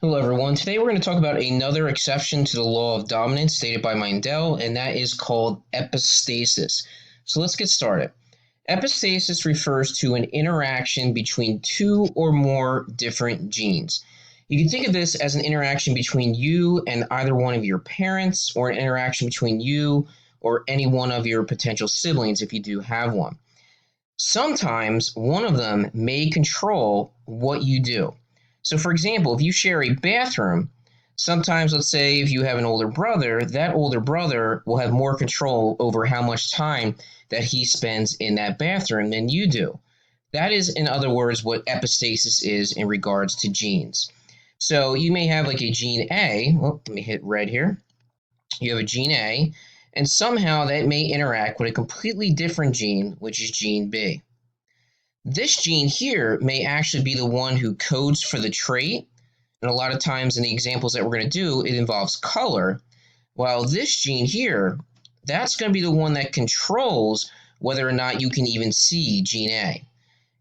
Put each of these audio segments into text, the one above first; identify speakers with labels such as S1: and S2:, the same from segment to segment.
S1: Hello, everyone. Today we're going to talk about another exception to the law of dominance stated by Mendel, and that is called epistasis. So let's get started. Epistasis refers to an interaction between two or more different genes. You can think of this as an interaction between you and either one of your parents, or an interaction between you or any one of your potential siblings if you do have one. Sometimes one of them may control what you do. So, for example, if you share a bathroom, sometimes, let's say, if you have an older brother, that older brother will have more control over how much time that he spends in that bathroom than you do. That is, in other words, what epistasis is in regards to genes. So, you may have like a gene A. Well, let me hit red here. You have a gene A, and somehow that may interact with a completely different gene, which is gene B. This gene here may actually be the one who codes for the trait, and a lot of times in the examples that we're going to do, it involves color, while this gene here, that's going to be the one that controls whether or not you can even see gene A.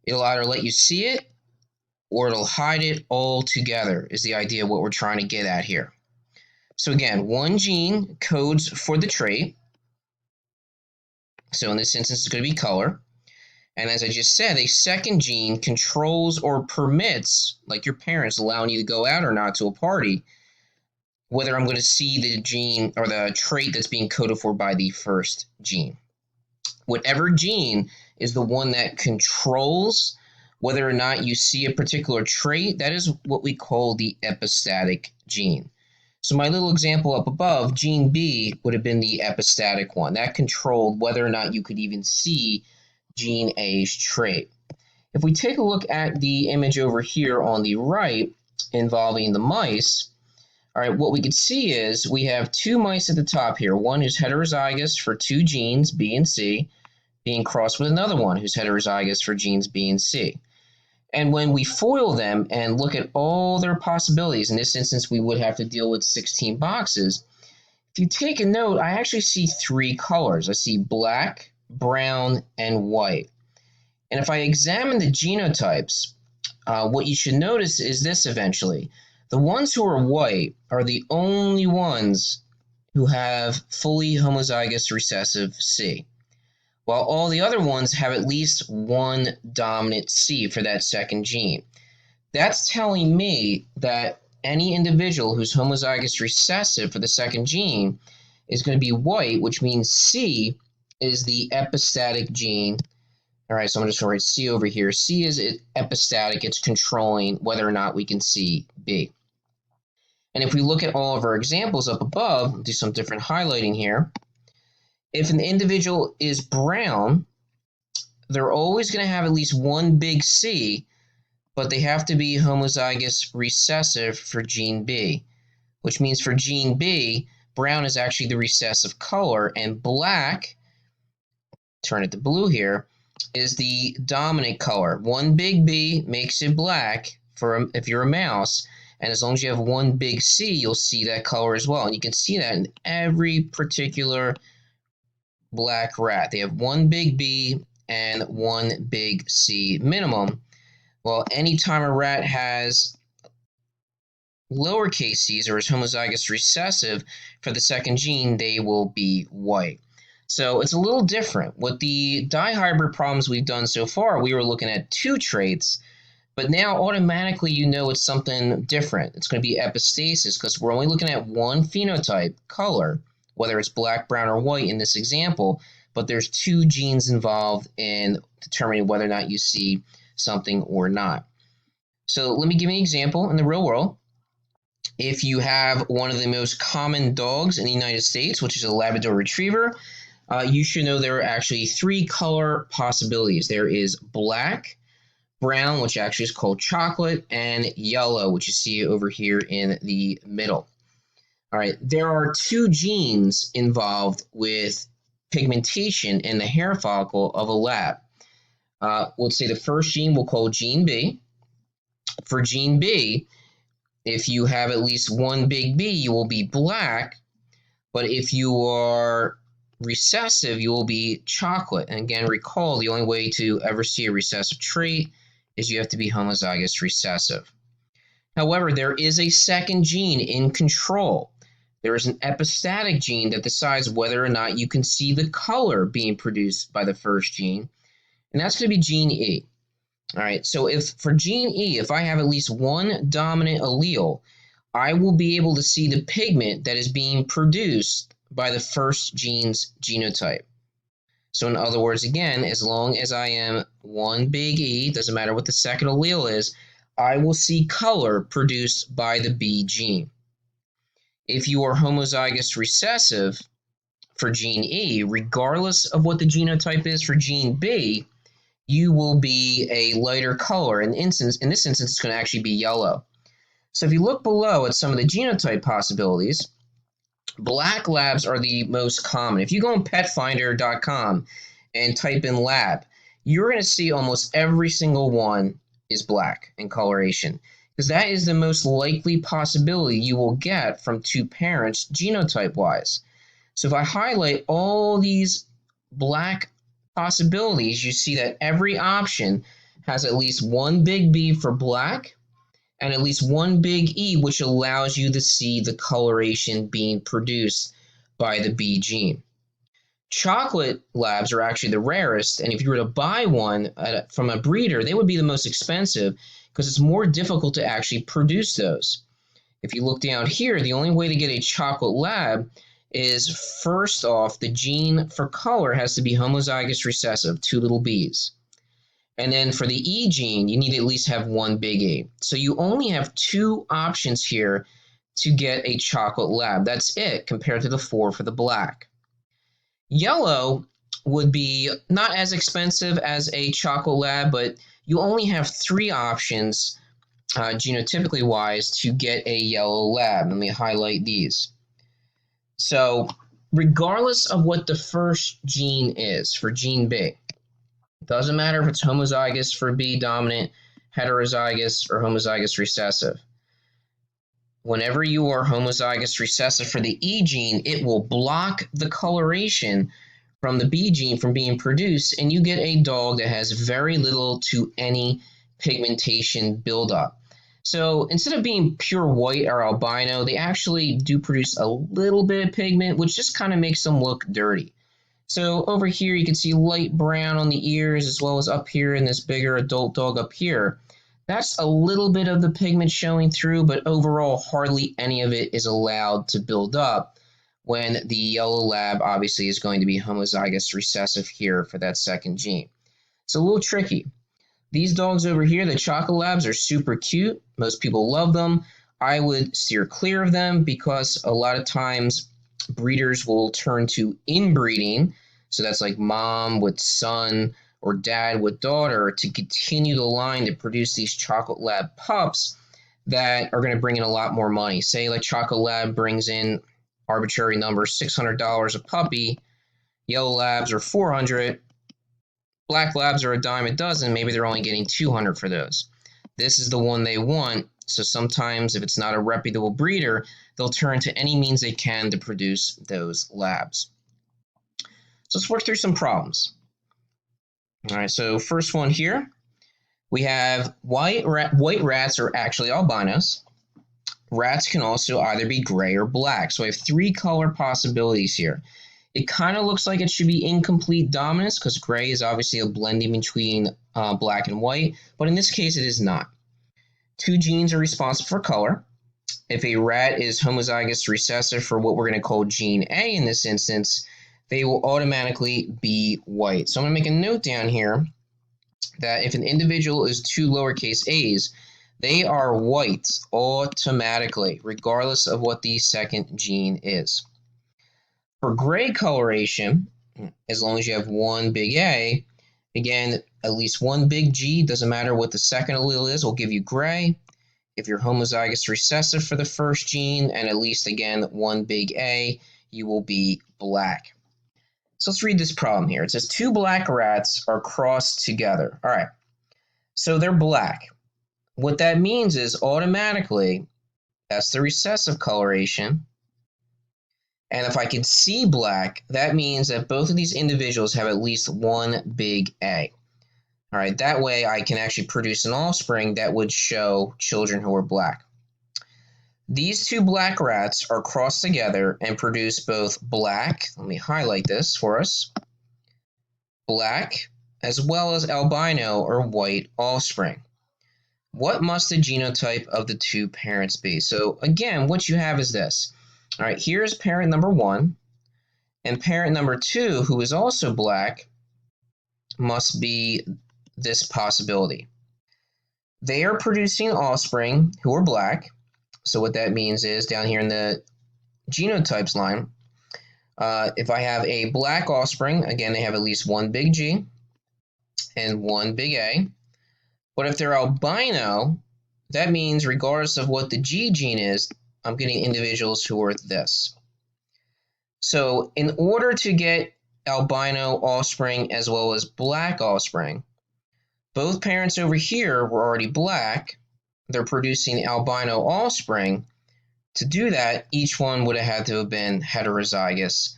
S1: It'll either let you see it, or it'll hide it altogether, is the idea of what we're trying to get at here. So again, one gene codes for the trait. So in this instance, it's going to be color. And as I just said, a second gene controls or permits, like your parents allowing you to go out or not to a party, whether I'm going to see the gene or the trait that's being coded for by the first gene. Whatever gene is the one that controls whether or not you see a particular trait, that is what we call the epistatic gene. So my little example up above, gene B would have been the epistatic one. That controlled whether or not you could even see gene A's trait. If we take a look at the image over here on the right involving the mice, all right, what we can see is we have two mice at the top here. One who's heterozygous for two genes, B and C, being crossed with another one who's heterozygous for genes B and C. And when we FOIL them and look at all their possibilities, in this instance we would have to deal with 16 boxes. If you take a note, I actually see three colors. I see black, brown, and white. And if I examine the genotypes, what you should notice is this eventually. The ones who are white are the only ones who have fully homozygous recessive C, while all the other ones have at least one dominant C for that second gene. That's telling me that any individual who's homozygous recessive for the second gene is going to be white, which means C is the epistatic gene. All right, so I'm just going to write C over here. C is epistatic. It's controlling whether or not we can see B. And if we look at all of our examples up above, do some different highlighting here. If an individual is brown, they're always going to have at least one big C, but they have to be homozygous recessive for gene B, which means for gene B, brown is actually the recessive color, and black, turn it to blue here, is the dominant color. One big B makes it black if you're a mouse, and as long as you have one big C, you'll see that color as well. And you can see that in every particular black rat. They have one big B and one big C minimum. Well, anytime a rat has lowercase c's or is homozygous recessive for the second gene, they will be white. So it's a little different. With the dihybrid problems we've done so far, we were looking at two traits, but now automatically you know it's something different. It's going to be epistasis because we're only looking at one phenotype, color, whether it's black, brown, or white in this example, but there's two genes involved in determining whether or not you see something or not. So let me give you an example in the real world. If you have one of the most common dogs in the United States, which is a Labrador Retriever, you should know there are actually three color possibilities. There is black, brown, which actually is called chocolate, and yellow, which you see over here in the middle. All right, there are two genes involved with pigmentation in the hair follicle of a lab. Let's say the first gene we'll call gene B. For gene B, if you have at least one big B, you will be black, but if you are recessive, you will be chocolate. And again, recall the only way to ever see a recessive trait is you have to be homozygous recessive. However, there is a second gene in control. There is an epistatic gene that decides whether or not you can see the color being produced by the first gene, and that's going to be gene E. All right, so if for gene E, if I have at least one dominant allele, I will be able to see the pigment that is being produced by the first gene's genotype. So in other words, again, as long as I am one big E, doesn't matter what the second allele is, I will see color produced by the B gene. If you are homozygous recessive for gene E, regardless of what the genotype is for gene B, you will be a lighter color. In this instance, it's going to actually be yellow. So if you look below at some of the genotype possibilities, black labs are the most common. If you go on petfinder.com and type in lab, you're going to see almost every single one is black in coloration, because that is the most likely possibility you will get from two parents genotype-wise. So if I highlight all these black possibilities, you see that every option has at least one big B for black and at least one big E, which allows you to see the coloration being produced by the B gene. Chocolate labs are actually the rarest, and if you were to buy one from a breeder, they would be the most expensive because it's more difficult to actually produce those. If you look down here, the only way to get a chocolate lab is, first off, the gene for color has to be homozygous recessive, 2 little b's. And then for the E gene, you need to at least have one big E. So you only have 2 options here to get a chocolate lab. That's it compared to the 4 for the black. Yellow would be not as expensive as a chocolate lab, but you only have 3 options genotypically wise to get a yellow lab. Let me highlight these. So regardless of what the first gene is for gene B, doesn't matter if it's homozygous for B dominant, heterozygous, or homozygous recessive. Whenever you are homozygous recessive for the E gene, it will block the coloration from the B gene from being produced, and you get a dog that has very little to any pigmentation buildup. So instead of being pure white or albino, they actually do produce a little bit of pigment, which just kind of makes them look dirty. So over here you can see light brown on the ears, as well as up here in this bigger adult dog up here. That's a little bit of the pigment showing through, but overall hardly any of it is allowed to build up when the yellow lab obviously is going to be homozygous recessive here for that second gene. It's a little tricky. These dogs over here, the chocolate labs, are super cute. Most people love them. I would steer clear of them because a lot of times breeders will turn to inbreeding. So that's like mom with son or dad with daughter to continue the line to produce these chocolate lab pups that are going to bring in a lot more money. Say like chocolate lab brings in arbitrary number $600 a puppy, yellow labs are $400, black labs are a dime a dozen, maybe they're only getting $200 for those. This is the one they want, so sometimes if it's not a reputable breeder, they'll turn to any means they can to produce those labs. So let's work through some problems. All right, so first one here, we have white rats are actually albinos. Rats can also either be gray or black. So I have 3 color possibilities here. It kind of looks like it should be incomplete dominance because gray is obviously a blending between black and white, but in this case it is not. 2 genes are responsible for color. If a rat is homozygous recessive for what we're going to call gene A in this instance, they will automatically be white. So I'm going to make a note down here that if an individual is 2 lowercase a's, they are white automatically, regardless of what the second gene is. For gray coloration, as long as you have 1 big A, again, at least 1 big G, doesn't matter what the second allele is, will give you gray. If you're homozygous recessive for the first gene, and at least, again, 1 big A, you will be black. So let's read this problem here. It says 2 black rats are crossed together. All right, so they're black. What that means is automatically, that's the recessive coloration. And if I can see black, that means that both of these individuals have at least 1 big A. All right, that way I can actually produce an offspring that would show children who are black. these two black rats are crossed together and produce both black, let me highlight this for us, black as well as albino or white offspring. What must the genotype of the two parents be? So again, what you have is this. All right, here's parent number 1, and parent number 2, who is also black, must be this possibility. They are producing offspring who are black. So what that means is down here in the genotypes line, if I have a black offspring, again, they have at least one big G and one big A. But if they're albino, that means regardless of what the G gene is, I'm getting individuals who are this. So in order to get albino offspring as well as black offspring, both parents over here were already black. They're producing albino offspring. To do that, each one would have had to have been heterozygous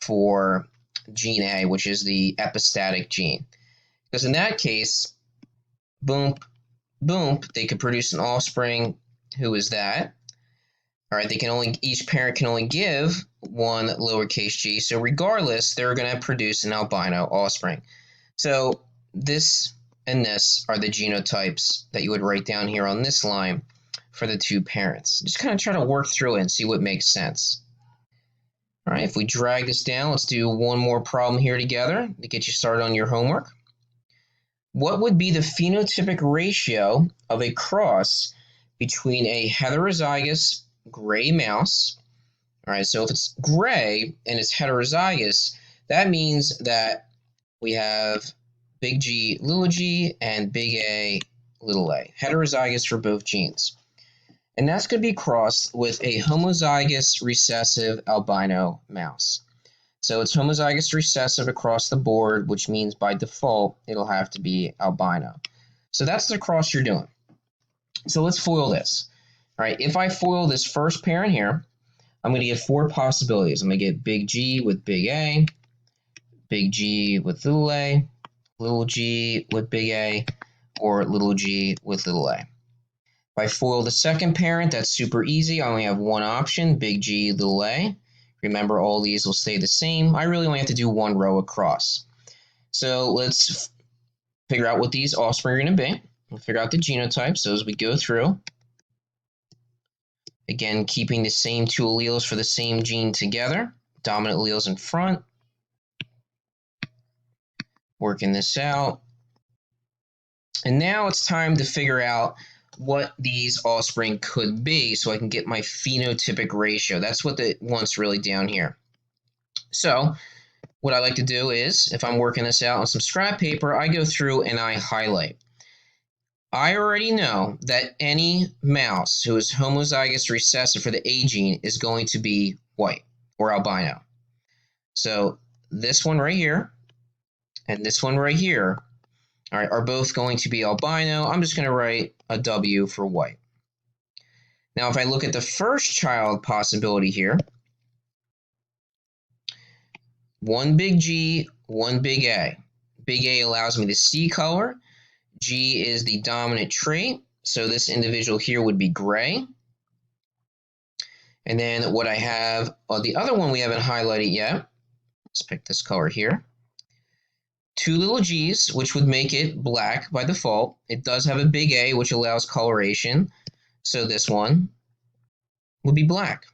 S1: for gene A, which is the epistatic gene. Because in that case, boom, boom, they could produce an offspring who is that. All right, each parent can only give one lowercase g. So regardless, they're going to produce an albino offspring. So this and this are the genotypes that you would write down here on this line for the two parents. Just kind of try to work through it and see what makes sense. All right, if we drag this down, let's do one more problem here together to get you started on your homework. What would be the phenotypic ratio of a cross between a heterozygous gray mouse? All right, so if it's gray and it's heterozygous, that means that we have big G, little g, and big A, little a. Heterozygous for both genes. And that's going to be crossed with a homozygous recessive albino mouse. So it's homozygous recessive across the board, which means by default, it'll have to be albino. So that's the cross you're doing. So let's FOIL this. All right, if I FOIL this first parent here, I'm going to get 4 possibilities. I'm going to get big G with big A, big G with little g with big A, or little g with little a. If I FOIL the second parent, that's super easy. I only have one option, big G, little a. Remember, all these will stay the same. I really only have to do one row across. So let's figure out what these offspring are going to be. We'll figure out the genotype. So as we go through, again, keeping the same 2 alleles for the same gene together, dominant alleles in front, working this out. And now it's time to figure out what these offspring could be so I can get my phenotypic ratio. That's what it wants really down here. So what I like to do is, if I'm working this out on some scrap paper, I go through and I highlight. I already know that any mouse who is homozygous recessive for the A gene is going to be white or albino. So this one right here and this one right here, all right, are both going to be albino. I'm just going to write a W for white. Now, if I look at the first child possibility here, one big G, one big A. Big A allows me to see color. G is the dominant trait, so this individual here would be gray. And then what I have, the other one we haven't highlighted yet, let's pick this color here. 2 little g's, which would make it black by default. It does have a big A, which allows coloration, so this one would be black.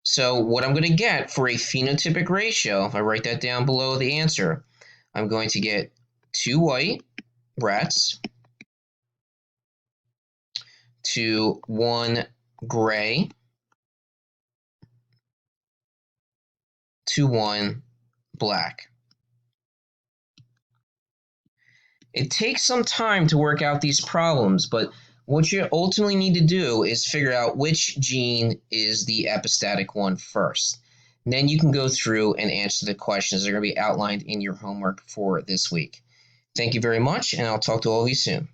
S1: So what I'm going to get for a phenotypic ratio, if I write that down below the answer, I'm going to get 2 white rats to 1 gray to 1 black. It takes some time to work out these problems, but what you ultimately need to do is figure out which gene is the epistatic one first. And then you can go through and answer the questions that are going to be outlined in your homework for this week. Thank you very much, and I'll talk to all of you soon.